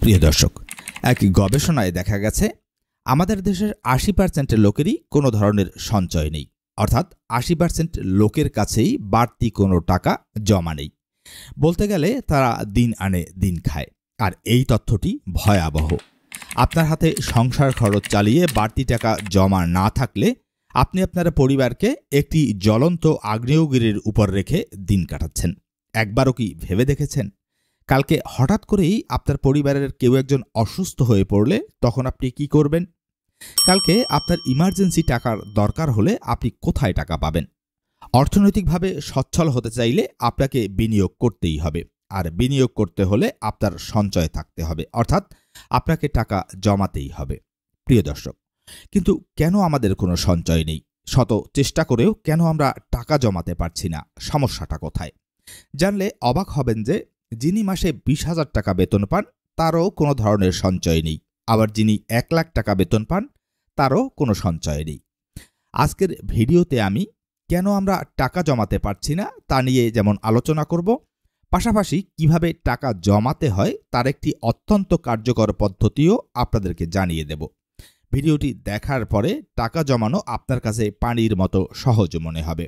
প্রিয় দর্শক, এক গবেষণায় দেখা গেছে আমাদের দেশের ৮০% লোকেরই কোনো ধরনের সঞ্চয় নেই, অর্থাৎ ৮০% লোকের কাছেই বাড়তি কোনো টাকা জমা নেই। বলতে গেলে তারা দিন আনে দিন খায়। আর এই তথ্যটি ভয়াবহ। আপনার হাতে সংসার খরচ চালিয়ে বাড়তি টাকা জমা না থাকলে আপনি আপনার পরিবারকে একটি জ্বলন্ত আগ্নেয়গিরির উপর রেখে দিন কাটাচ্ছেন। একবারও কি ভেবে দেখেছেন, কালকে হঠাৎ করেই আপনার পরিবারের কেউ একজন অসুস্থ হয়ে পড়লে তখন আপনি কি করবেন? কালকে আপনার ইমার্জেন্সি টাকার দরকার হলে আপনি কোথায় টাকা পাবেন? অর্থনৈতিকভাবে সচ্ছল হতে চাইলে আপনাকে বিনিয়োগ করতেই হবে। আর বিনিয়োগ করতে হলে আপনার সঞ্চয় থাকতে হবে, অর্থাৎ আপনাকে টাকা জমাতেই হবে। প্রিয় দর্শক, কিন্তু কেন আমাদের কোনো সঞ্চয় নেই? শত চেষ্টা করেও কেন আমরা টাকা জমাতে পারছি না? সমস্যাটা কোথায়? জানলে অবাক হবেন যে যিনি মাসে ২০,০০০ টাকা বেতন পান তারও কোনো ধরনের সঞ্চয় নেই, আবার যিনি ১,০০,০০০ টাকা বেতন পান তারও কোনো সঞ্চয় নেই। আজকের ভিডিওতে আমি কেন আমরা টাকা জমাতে পারছি না তা নিয়ে যেমন আলোচনা করব, পাশাপাশি কিভাবে টাকা জমাতে হয় তার একটি অত্যন্ত কার্যকর পদ্ধতিও আপনাদেরকে জানিয়ে দেব। ভিডিওটি দেখার পরে টাকা জমানো আপনার কাছে পানির মতো সহজ মনে হবে।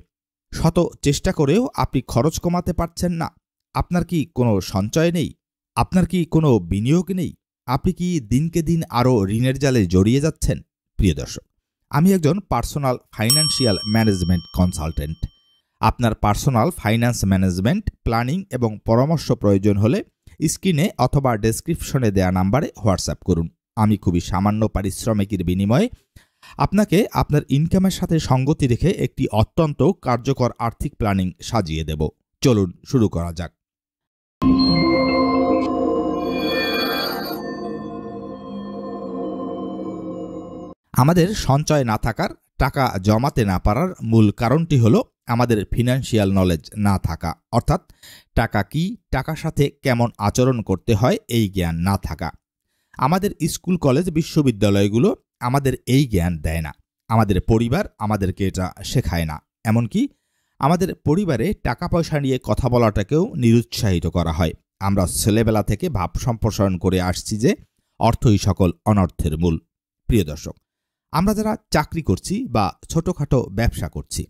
শত চেষ্টা করেও আপনি খরচ কমাতে পারছেন না। আপনার কি কোনো সঞ্চয় নেই? আপনার কি কোনো বিনিয়োগ নেই? আপনি কি দিনকে দিন আরও ঋণের জালে জড়িয়ে যাচ্ছেন? প্রিয় দর্শক, আমি একজন পার্সোনাল ফাইন্যান্সিয়াল ম্যানেজমেন্ট কনসালটেন্ট। আপনার পার্সোনাল ফাইন্যান্স ম্যানেজমেন্ট প্ল্যানিং এবং পরামর্শ প্রয়োজন হলে স্ক্রিনে অথবা ডেসক্রিপশনে দেয়া নাম্বারে হোয়াটসঅ্যাপ করুন। আমি খুবই সামান্য পারিশ্রমিকের বিনিময়ে আপনাকে আপনার ইনকামের সাথে সঙ্গতি রেখে একটি অত্যন্ত কার্যকর আর্থিক প্ল্যানিং সাজিয়ে দেব। চলুন শুরু করা যাক। আমাদের সঞ্চয় না থাকার, টাকা জমাতে না পারার মূল কারণটি হলো আমাদের ফিনান্সিয়াল নলেজ না থাকা, অর্থাৎ টাকা কি, টাকার সাথে কেমন আচরণ করতে হয় এই জ্ঞান না থাকা। আমাদের স্কুল, কলেজ, বিশ্ববিদ্যালয়গুলো আমাদের এই জ্ঞান দেয় না। আমাদের পরিবার আমাদেরকে এটা শেখায় না। এমনকি আমাদের পরিবারে টাকা পয়সা নিয়ে কথা বলাটাকেও নিরুৎসাহিত করা হয়। আমরা ছেলেবেলা থেকে ভাব সম্প্রসারণ করে আসছি যে অর্থই সকল অনর্থের মূল। প্রিয় দর্শক, আমরা যারা চাকরি করছি বা ছোটোখাটো ব্যবসা করছি,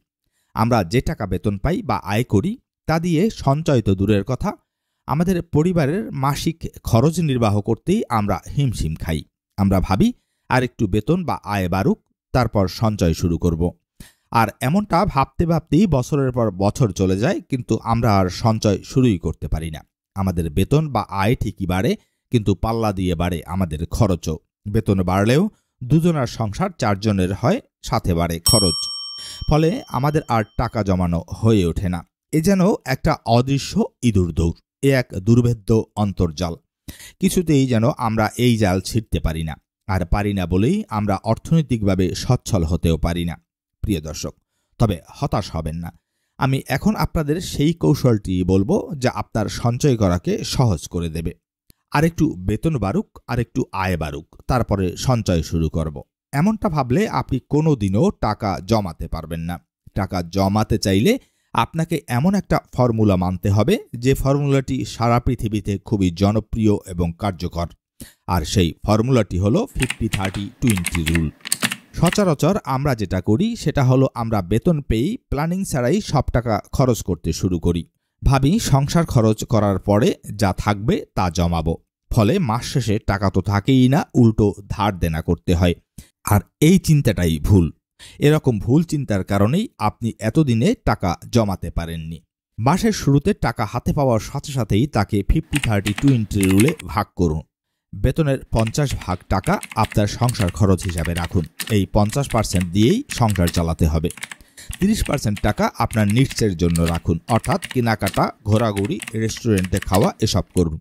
আমরা যে টাকা বেতন পাই বা আয় করি তা দিয়ে সঞ্চয় তো দূরের কথা, আমাদের পরিবারের মাসিক খরচ নির্বাহ করতেই আমরা হিমশিম খাই। আমরা ভাবি আর একটু বেতন বা আয় বাড়ুক, তারপর সঞ্চয় শুরু করব। আর এমনটা ভাবতে ভাবতেই বছরের পর বছর চলে যায়, কিন্তু আমরা আর সঞ্চয় শুরুই করতে পারি না। আমাদের বেতন বা আয় ঠিকই বাড়ে, কিন্তু পাল্লা দিয়ে বাড়ে আমাদের খরচও। বেতন বাড়লেও দুজনের সংসার ৪ জনের হয়, সাথে বাড়ে খরচ। ফলে আমাদের আর টাকা জমানো হয়ে ওঠে না। এ যেন একটা অদৃশ্য ইঁদুর দৌড়, এ এক দুর্ভেদ্য অন্তর্জাল। কিছুতেই যেন আমরা এই জাল ছিঁড়তে পারি না। আর পারি না বলেই আমরা অর্থনৈতিকভাবে সচ্ছল হতেও পারি না। প্রিয় দর্শক, তবে হতাশ হবেন না। আমি এখন আপনাদের সেই কৌশলটি বলবো যা আপনার সঞ্চয় করাকে সহজ করে দেবে। আরেকটু বেতন বাড়ুক, আরেকটু আয় বাড়ুক, তারপরে সঞ্চয় শুরু করব। এমনটা ভাবলে আপনি কোনোদিনও টাকা জমাতে পারবেন না। টাকা জমাতে চাইলে আপনাকে এমন একটা ফর্মুলা মানতে হবে যে ফর্মুলাটি সারা পৃথিবীতে খুবই জনপ্রিয় এবং কার্যকর। আর সেই ফর্মুলাটি হলো 50-30-20 রুল। সচরাচর আমরা যেটা করি সেটা হলো আমরা বেতন পেয়েই প্ল্যানিং ছাড়াই সব টাকা খরচ করতে শুরু করি। ভাবি সংসার খরচ করার পরে যা থাকবে তা জমাবো। ফলে মাস শেষে টাকা তো থাকেই না, উল্টো ধার দেনা করতে হয়। আর এই চিন্তাটাই ভুল। এরকম ভুল চিন্তার কারণেই আপনি এতদিনে টাকা জমাতে পারেননি। মাসের শুরুতে টাকা হাতে পাওয়ার সাথে সাথেই তাকে 50-30-20 রুলে ভাগ করুন। বেতনের 50% টাকা আপনার সংসার খরচ হিসাবে রাখুন। এই 50% দিয়েই সংসার চালাতে হবে। 30% টাকা আপনার নিডসের জন্য রাখুন, অর্থাৎ কেনাকাটা, ঘোরাঘুরি, রেস্টুরেন্টে খাওয়া এসব করুন।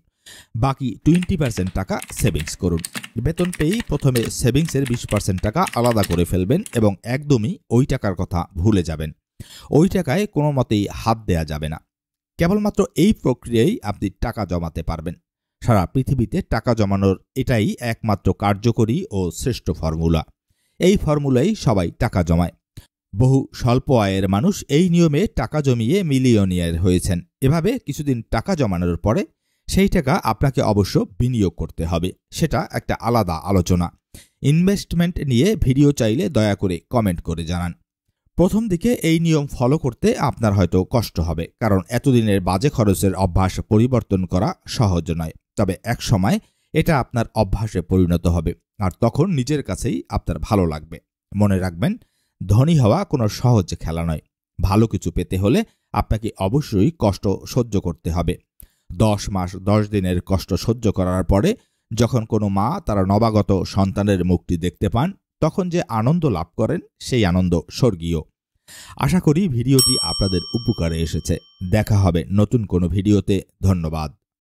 বাকি 20% টাকা সেভিংস করুন। বেতন পেয়েই প্রথমে সেভিংসের 20% টাকা আলাদা করে ফেলবেন এবং একদমই ওই টাকার কথা ভুলে যাবেন। ওই টাকায় কোনো মতেই হাত দেয়া যাবে না। কেবলমাত্র এই প্রক্রিয়ায় আপনি টাকা জমাতে পারবেন। সারা পৃথিবীতে টাকা জমানোর এটাই একমাত্র কার্যকরী ও শ্রেষ্ঠ ফর্মুলা। এই ফর্মুলায় সবাই টাকা জমায়। বহু স্বল্প আয়ের মানুষ এই নিয়মে টাকা জমিয়ে মিলিয়নিয়ার হয়েছেন। এভাবে কিছুদিন টাকা জমানোর পরে সেই টাকা আপনাকে অবশ্য বিনিয়োগ করতে হবে, সেটা একটা আলাদা আলোচনা। ইনভেস্টমেন্ট নিয়ে ভিডিও চাইলে দয়া করে কমেন্ট করে জানান। প্রথম দিকে এই নিয়ম ফলো করতে আপনার হয়তো কষ্ট হবে, কারণ এতদিনের বাজে খরচের অভ্যাস পরিবর্তন করা সহজ নয়। তবে এক সময় এটা আপনার অভ্যাসে পরিণত হবে, আর তখন নিজের কাছেই আপনার ভালো লাগবে। মনে রাখবেন, ধনী হওয়া কোনো সহজ খেলা নয়। ভালো কিছু পেতে হলে আপনাকে অবশ্যই কষ্ট সহ্য করতে হবে। 10 মাস 10 দিনের কষ্ট সহ্য করার পরে যখন কোনো মা তার নবাগত সন্তানের মুখটি দেখতে পান, তখন যে আনন্দ লাভ করেন সেই আনন্দ স্বর্গীয়। আশা করি ভিডিওটি আপনাদের উপকারে এসেছে। দেখা হবে নতুন কোনো ভিডিওতে। ধন্যবাদ।